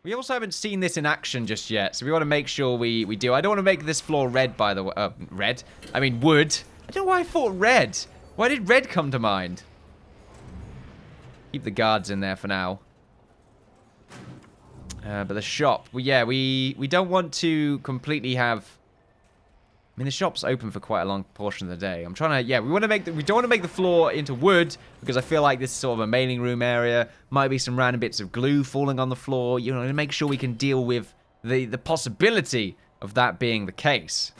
We also haven't seen this in action just yet, so we want to make sure we do. I don't want to make this floor red, by the way. Red? I mean wood. I don't know why I thought red. Why did red come to mind? Keep the guards in there for now. But the shop, well, yeah, we don't want to completely have... I mean, the shop's open for quite a long portion of the day. I'm trying to, yeah, we don't want to make the floor into wood because I feel like this is sort of a mailing room area. Might be some random bits of glue falling on the floor. You know, to make sure we can deal with the possibility of that being the case.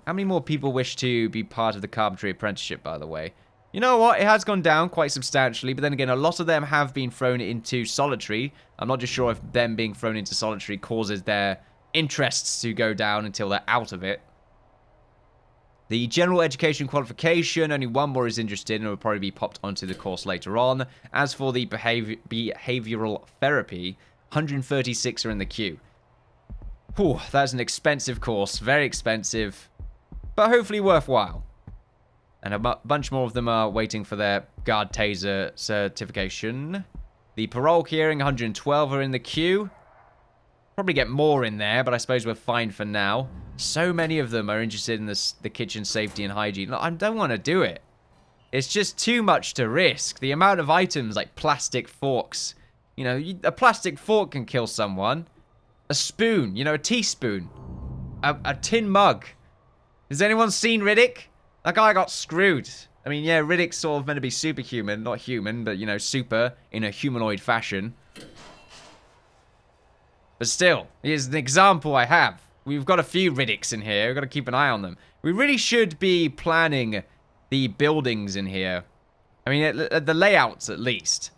How many more people wish to be part of the carpentry apprenticeship, by the way? You know what? It has gone down quite substantially, but then again, a lot of them have been thrown into solitary. I'm not just sure if them being thrown into solitary causes their interests to go down until they're out of it. The general education qualification, only one more is interested and will probably be popped onto the course later on. As for the behavioral therapy, 136 are in the queue. Whew, that's an expensive course, very expensive, but hopefully worthwhile. And a bunch more of them are waiting for their guard taser certification. The parole hearing, 112 are in the queue. Probably get more in there, but I suppose we're fine for now. So many of them are interested in the kitchen safety and hygiene. Look, I don't want to do it. It's just too much to risk. The amount of items like plastic forks. You know, a plastic fork can kill someone. A spoon, you know, a teaspoon. A tin mug. Has anyone seen Riddick? That guy got screwed. I mean, yeah, Riddick's sort of meant to be superhuman. Not human, but, you know, super in a humanoid fashion. But still, here's an example I have. We've got a few Riddicks in here. We've got to keep an eye on them. We really should be planning the buildings in here. I mean, the layouts at least.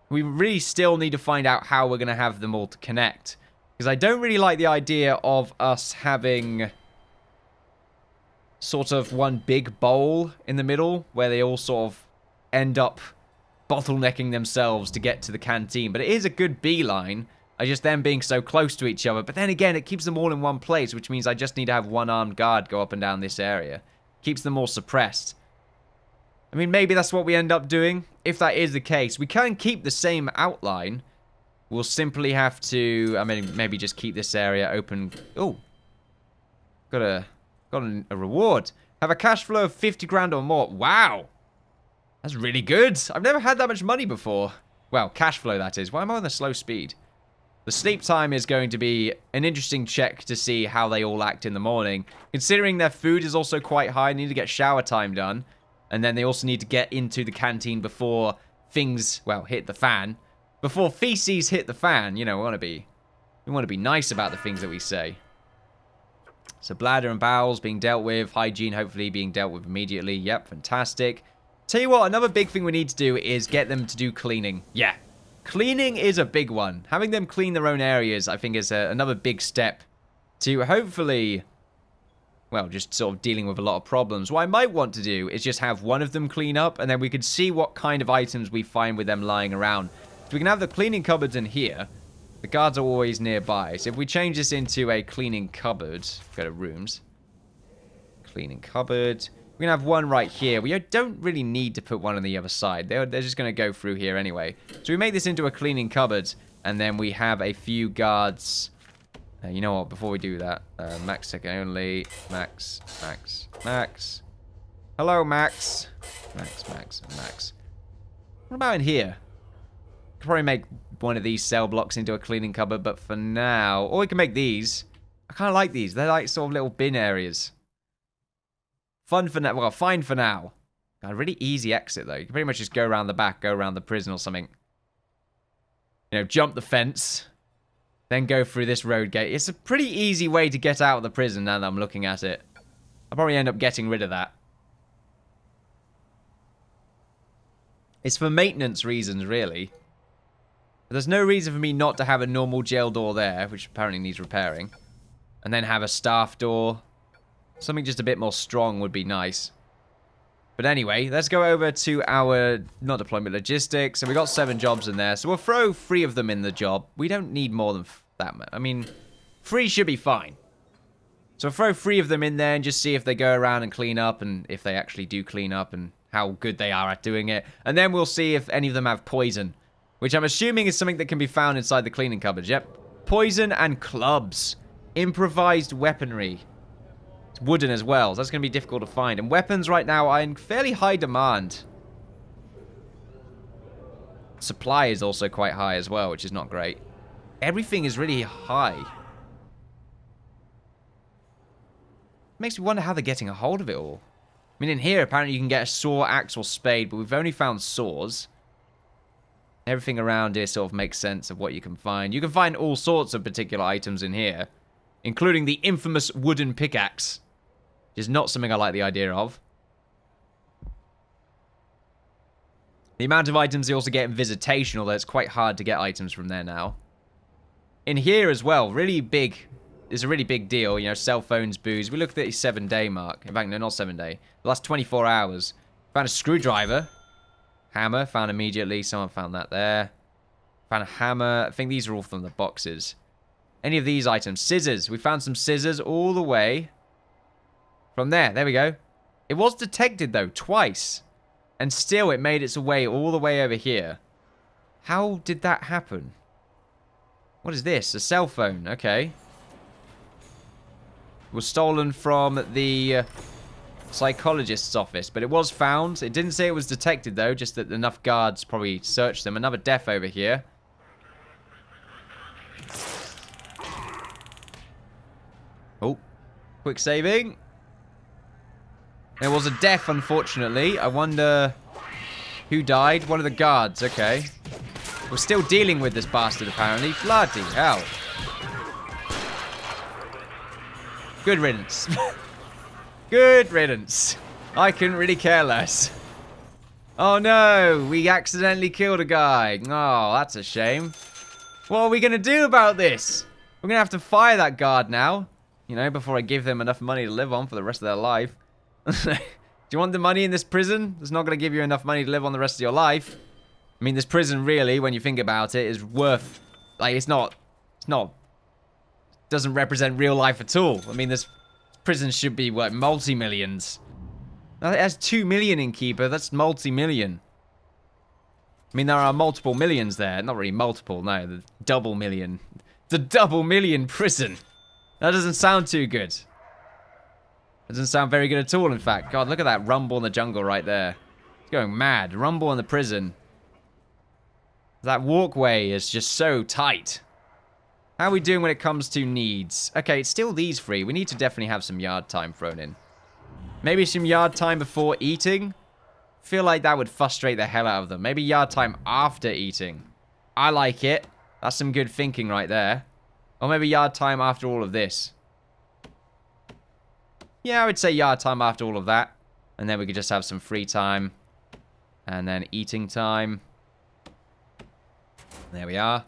We really still need to find out how we're going to have them all to connect. Because I don't really like the idea of us having sort of one big bowl in the middle where they all sort of end up bottlenecking themselves to get to the canteen. But it is a good beeline. Just them being so close to each other. But then again, it keeps them all in one place, which means I just need to have one armed guard go up and down this area. Keeps them all suppressed. I mean, maybe that's what we end up doing. If that is the case, we can keep the same outline. We'll simply have to, I mean, maybe just keep this area open. Oh, got a reward. Have a cash flow of 50 grand or more. Wow. That's really good. I've never had that much money before. Well, cash flow, that is. Why am I on the slow speed? The sleep time is going to be an interesting check to see how they all act in the morning. Considering their food is also quite high, they need to get shower time done. And then they also need to get into the canteen before things, well, hit the fan. Before feces hit the fan, you know, we want to be nice about the things that we say. So bladder and bowels being dealt with. Hygiene hopefully being dealt with immediately. Yep, fantastic. Tell you what, another big thing we need to do is get them to do cleaning. Yeah. Cleaning is a big one. Having them clean their own areas, I think, is another big step to hopefully, well, just sort of dealing with a lot of problems. What I might want to do is just have one of them clean up, and then we could see what kind of items we find with them lying around. So we can have the cleaning cupboards in here. The guards are always nearby. So if we change this into a cleaning cupboard, go to rooms. Cleaning cupboard. We're going to have one right here. We don't really need to put one on the other side. They're just going to go through here anyway. So we make this into a cleaning cupboard. And then we have a few guards. You know what? Before we do that. Max second only. Max. Hello, Max. Max. What about in here? Could probably make one of these cell blocks into a cleaning cupboard. But for now... Or we can make these. I kind of like these. They're like sort of little bin areas. Fun for now. Well, fine for now. A really easy exit, though. You can pretty much just go around the back, go around the prison or something. You know, jump the fence. Then go through this road gate. It's a pretty easy way to get out of the prison now that I'm looking at it. I'll probably end up getting rid of that. It's for maintenance reasons, really. But there's no reason for me not to have a normal jail door there, which apparently needs repairing. And then have a staff door. Something just a bit more strong would be nice. But anyway, let's go over to our, not deployment, logistics. And we got 7 jobs in there. So we'll throw 3 of them in the job. We don't need more than that much. I mean, 3 should be fine. So we'll throw 3 of them in there and just see if they go around and clean up. And if they actually do clean up and how good they are at doing it. And then we'll see if any of them have poison. which I'm assuming is something that can be found inside the cleaning cupboards. Yep. Poison and clubs. Improvised weaponry. It's wooden as well, so that's going to be difficult to find. And weapons right now are in fairly high demand. Supply is also quite high as well, which is not great. Everything is really high. Makes me wonder how they're getting a hold of it all. I mean, in here, apparently you can get a saw, axe, or spade, but we've only found saws. Everything around here sort of makes sense of what you can find. You can find all sorts of particular items in here, including the infamous wooden pickaxe, which is not something I like the idea of. The amount of items you also get in Visitation, although it's quite hard to get items from there now. In here as well, really big, it's a really big deal, you know, cell phones, booze. We looked at the 7-day mark. In fact, no, not 7 day. The last 24 hours. Found a screwdriver. Hammer, found immediately. Someone found that there. Found a hammer. I think these are all from the boxes. Any of these items. Scissors. We found some scissors all the way from there. There we go. It was detected, though, twice. And still, it made its way all the way over here. How did that happen? What is this? A cell phone. Okay. It was stolen from the psychologist's office, but it was found. It didn't say it was detected, though, just that enough guards probably searched them. Another death over here. Oh, quick saving. There was a death, unfortunately. I wonder who died. One of the guards. Okay. We're still dealing with this bastard, apparently. Bloody hell. Good riddance. Good riddance. I couldn't really care less. Oh no, we accidentally killed a guy. Oh, that's a shame. What are we going to do about this? We're going to have to fire that guard now. You know, before I give them enough money to live on for the rest of their life. Do you want the money in this prison? It's not going to give you enough money to live on the rest of your life. I mean, this prison really, when you think about it, is worth... Like, it's not... Doesn't represent real life at all. I mean, this prison should be, what, multi-millions. Now, it has 2 million Innkeeper. That's multi-million. I mean, there are multiple millions there. Not really multiple, no. The double million. The double million prison. That doesn't sound too good. It doesn't sound very good at all, in fact. God, look at that rumble in the jungle right there. It's going mad. Rumble in the prison. That walkway is just so tight. How are we doing when it comes to needs? Okay, it's still these three. We need to definitely have some yard time thrown in. Maybe some yard time before eating. Feel like that would frustrate the hell out of them. Maybe yard time after eating. I like it. That's some good thinking right there. Or maybe yard time after all of this. Yeah, I would say yard time after all of that. And then we could just have some free time. And then eating time. There we are.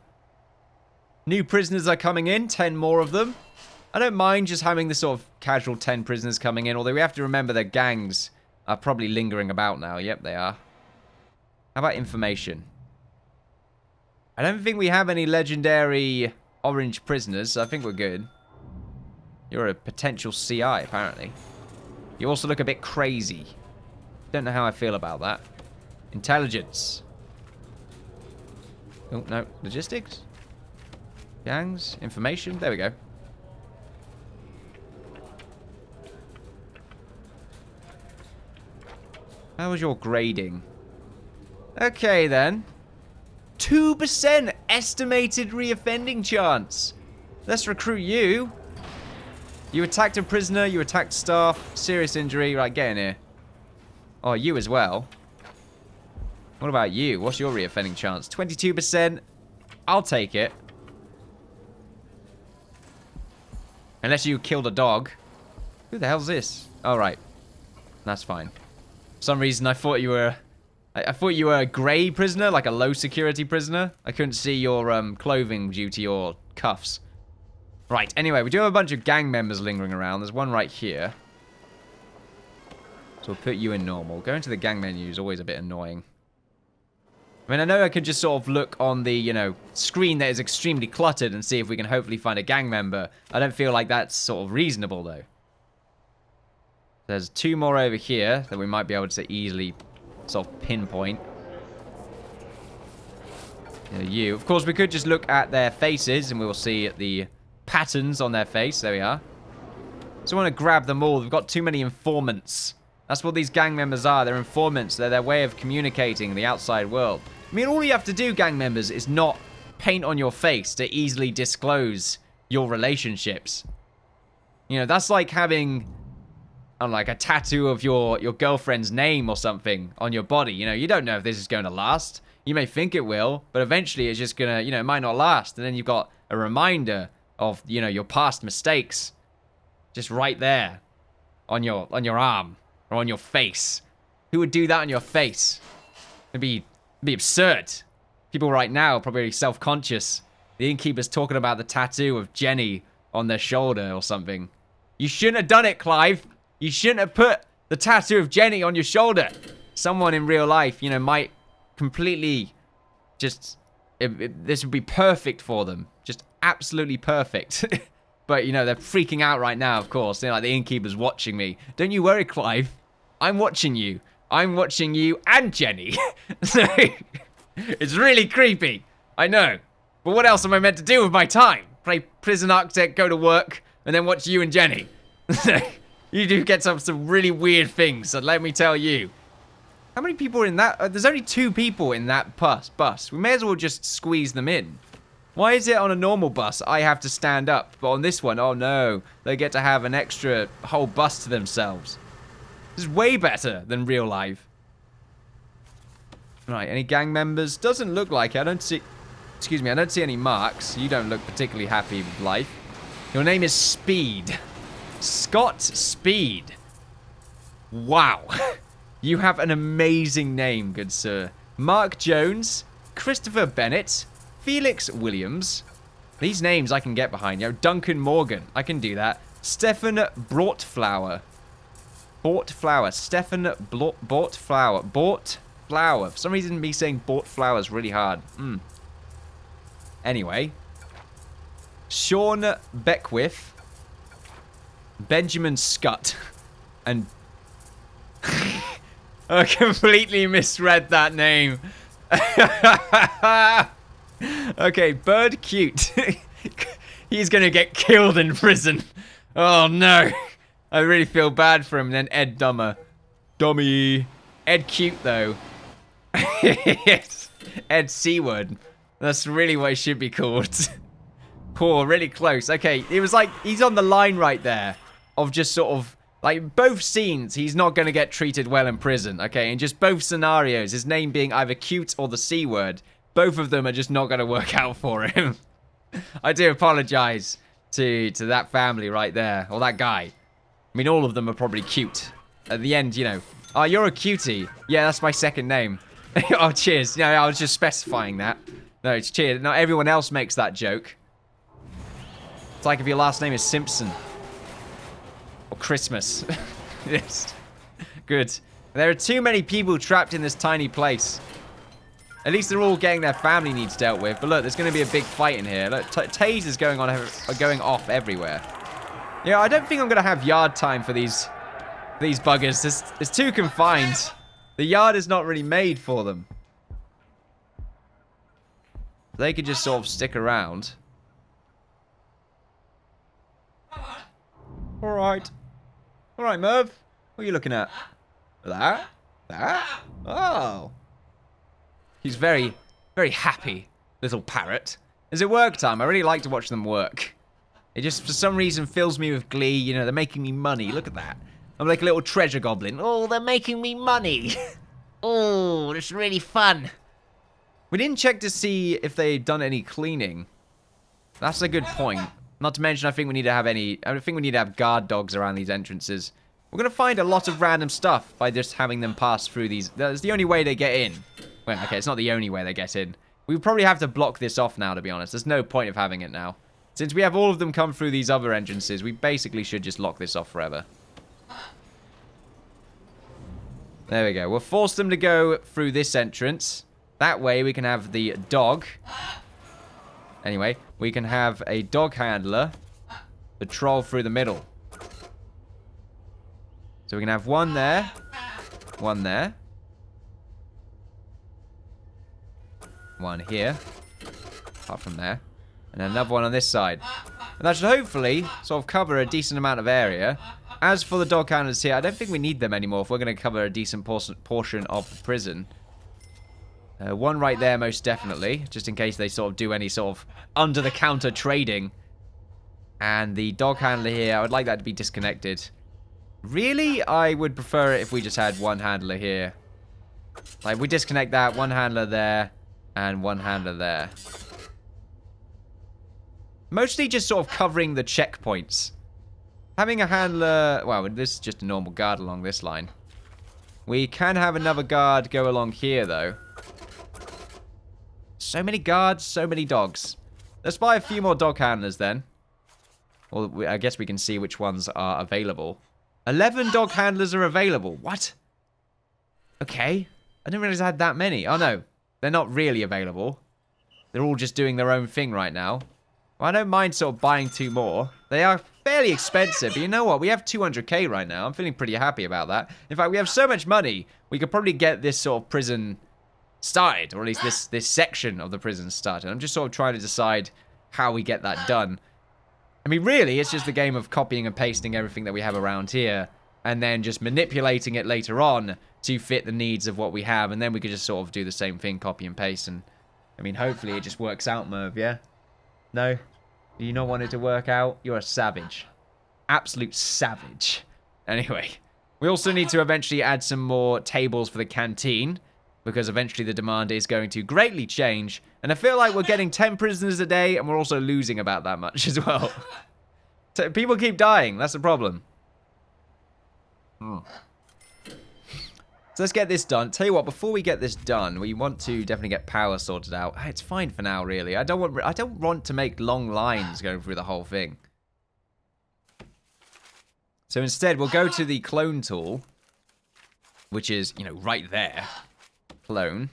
New prisoners are coming in. 10 more of them. I don't mind just having the sort of casual 10 prisoners coming in. Although we have to remember their gangs are probably lingering about now. Yep, they are. How about information? I don't think we have any legendary orange prisoners. So I think we're good. You're a potential CI, apparently. You also look a bit crazy. Don't know how I feel about that. Intelligence. Oh, no. Logistics? Gangs? Information? There we go. How was your grading? Okay, then. 2% estimated reoffending chance. Let's recruit you. You attacked a prisoner, you attacked staff, serious injury. Right, get in here. Oh, you as well. What about you? What's your reoffending chance? 22%. I'll take it. Unless you killed a dog. Who the hell's this? Oh, right. That's fine. For some reason, I thought you were... I thought you were a grey prisoner, like a low security prisoner. I couldn't see your clothing due to your cuffs. Right, anyway, we do have a bunch of gang members lingering around. There's one right here. So we'll put you in normal. Going to the gang menu is always a bit annoying. I mean, I know I could just sort of look on the, you know, screen that is extremely cluttered and see if we can hopefully find a gang member. I don't feel like that's sort of reasonable, though. There's 2 more over here that we might be able to easily sort of pinpoint. You. Of course, we could just look at their faces and we will see the patterns on their face. There we are. So I want to grab them all. We've got too many informants. That's what these gang members are. They're informants. They're their way of communicating the outside world. I mean, all you have to do, gang members, is not paint on your face to easily disclose your relationships. You know, that's like having, I don't know, like a tattoo of your girlfriend's name or something on your body. You know, you don't know if this is going to last. You may think it will, but eventually it's just gonna, you know, it might not last. And then you've got a reminder of, you know, your past mistakes just right there on your arm or on your face. Who would do that on your face? It'd be absurd. People right now are probably self-conscious. The Innkeeper's talking about the tattoo of Jenny on their shoulder or something. You shouldn't have done it, Clive. You shouldn't have put the tattoo of Jenny on your shoulder. Someone in real life, you know, might completely just... this would be perfect for them. Just absolutely perfect. But, you know, they're freaking out right now, of course. They're like, the Innkeeper's watching me. Don't you worry, Clive. I'm watching you. I'm watching you and Jenny. So, it's really creepy. I know. But what else am I meant to do with my time? Play prison architect, go to work, and then watch you and Jenny. You do get some really weird things, so let me tell you. How many people are in that? There's only 2 people in that bus. We may as well just squeeze them in. Why is it on a normal bus I have to stand up, but on this one, oh no, they get to have an extra whole bus to themselves. This is way better than real life. Right, any gang members? Doesn't look like it. I don't see... Excuse me, I don't see any marks. You don't look particularly happy with life. Your name is Speed. Scott Speed. Wow. You have an amazing name, good sir. Mark Jones, Christopher Bennett, Felix Williams. These names I can get behind. You know, Duncan Morgan. I can do that. Stefan Bortflower. Stefan Bortflower. Bortflower. For some reason, me saying Bortflower is really hard. Anyway. Sean Beckwith. Benjamin Scutt. And... I completely misread that name. Okay, Bird Cute. He's gonna get killed in prison. Oh no. I really feel bad for him. And then Ed Dummer. Dummy. Ed Cute, though. Yes. Ed C-word. That's really what it should be called. Poor, really close. Okay, it was like, he's on the line right there of just sort of, like, both scenes, he's not going to get treated well in prison, okay? In just both scenarios, his name being either cute or the C-word, both of them are just not going to work out for him. I do apologize to that family right there, or that guy. I mean, all of them are probably cute. At the end, you know, oh, you're a cutie. Yeah, that's my second name. Oh, cheers. No, I was just specifying that. No, it's cheers. Not everyone else makes that joke. It's like if your last name is Simpson. Or Christmas. Yes. Good. There are too many people trapped in this tiny place. At least they're all getting their family needs dealt with. But look, there's going to be a big fight in here. Look, tasers going off everywhere. Yeah, I don't think I'm going to have yard time for these buggers. It's too confined. The yard is not really made for them. They could just sort of stick around. Alright. Alright, Merv. What are you looking at? That? Oh. He's very, very happy, little parrot. Is it work time? I really like to watch them work. It just, for some reason, fills me with glee. You know, they're making me money. Look at that. I'm like a little treasure goblin. Oh, they're making me money. Oh, it's really fun. We didn't check to see if they'd done any cleaning. That's a good point. Not to mention, I think we need to have guard dogs around these entrances. We're going to find a lot of random stuff by just having them pass through these. That's the only way they get in. Well, okay, it's not the only way they get in. We probably have to block this off now, to be honest. There's no point of having it now. Since we have all of them come through these other entrances, we basically should just lock this off forever. There we go. We'll force them to go through this entrance. That way we can have the dog. Anyway, we can have a dog handler patrol through the middle. So we can have one there. One there. One here. Apart from there. And then another one on this side. And that should hopefully sort of cover a decent amount of area. As for the dog handlers here, I don't think we need them anymore if we're going to cover a decent portion of the prison. One right there, most definitely. Just in case they sort of do any sort of under-the-counter trading. And the dog handler here, I would like that to be disconnected. Really, I would prefer it if we just had one handler here. Like, we disconnect that, one handler there, and one handler there. Mostly just sort of covering the checkpoints. Having a handler... Well, this is just a normal guard along this line. We can have another guard go along here, though. So many guards, so many dogs. Let's buy a few more dog handlers, then. Well, I guess we can see which ones are available. 11 dog handlers are available. What? Okay. I didn't realize I had that many. Oh, no. They're not really available. They're all just doing their own thing right now. Well, I don't mind sort of buying 2 more. They are fairly expensive, but you know what? We have 200k right now. I'm feeling pretty happy about that. In fact, we have so much money, we could probably get this sort of prison started, or at least this section of the prison started. I'm just sort of trying to decide how we get that done. I mean, really, it's just a game of copying and pasting everything that we have around here, and then just manipulating it later on to fit the needs of what we have, and then we could just sort of do the same thing, copy and paste, and, I mean, hopefully it just works out, Merv, yeah? No? Do you not want it to work out? You're a savage. Absolute savage. Anyway, we also need to eventually add some more tables for the canteen, because eventually the demand is going to greatly change, and I feel like we're getting 10 prisoners a day, and we're also losing about that much as well. So people keep dying, that's the problem. So let's get this done. Tell you what, before we get this done, we want to definitely get power sorted out. It's fine for now, really. I don't want to make long lines going through the whole thing. So instead, we'll go to the clone tool, which is, you know, right there. Clone.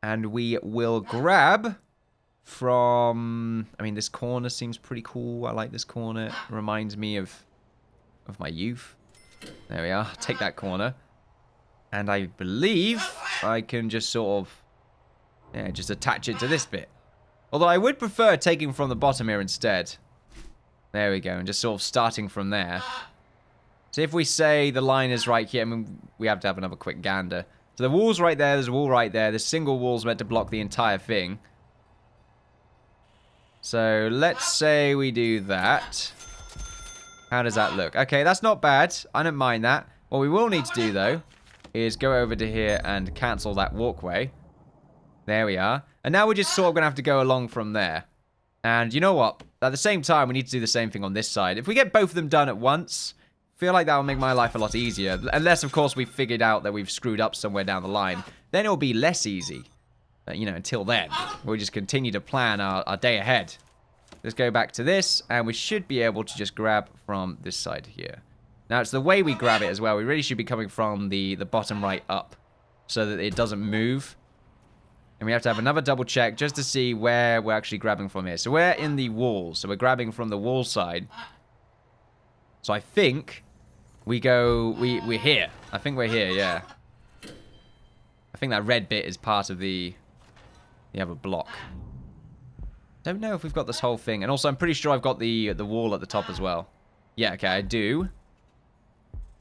And we will grab from... I mean, this corner seems pretty cool. I like this corner. It reminds me of my youth. There we are. Take that corner. And I believe I can just sort of... yeah, just attach it to this bit. Although I would prefer taking from the bottom here instead. There we go. And just sort of starting from there. So if we say the line is right here... I mean, we have to have another quick gander. So the wall's right there. There's a wall right there. This single wall's meant to block the entire thing. So let's say we do that. How does that look? Okay, that's not bad. I don't mind that. What we will need to do, though, is go over to here and cancel that walkway. There we are. And now we're just sort of going to have to go along from there. And you know what? At the same time, we need to do the same thing on this side. If we get both of them done at once, I feel like that will make my life a lot easier. Unless, of course, we've figured out that we've screwed up somewhere down the line. Then it will be less easy. But, you know, until then, we'll just continue to plan our day ahead. Let's go back to this, and we should be able to just grab from this side here. Now, it's the way we grab it as well. We really should be coming from the bottom right up so that it doesn't move. And we have to have another double check just to see where we're actually grabbing from here. So we're in the wall. So we're grabbing from the wall side. So I think we go... We're here. I think we're here, yeah. I think that red bit is part of the other block. Don't know if we've got this whole thing. And also, I'm pretty sure I've got the wall at the top as well. Yeah, okay, I do.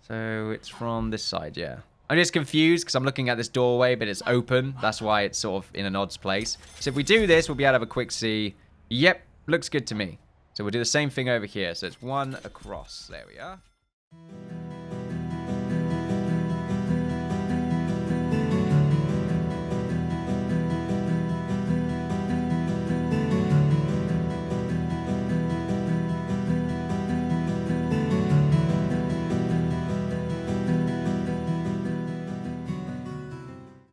So it's from this side, yeah. I'm just confused because I'm looking at this doorway, but it's open. That's why it's sort of in an odd place. So if we do this, we'll be able to have a quick see. Yep, looks good to me. So we'll do the same thing over here. So it's one across. There we are.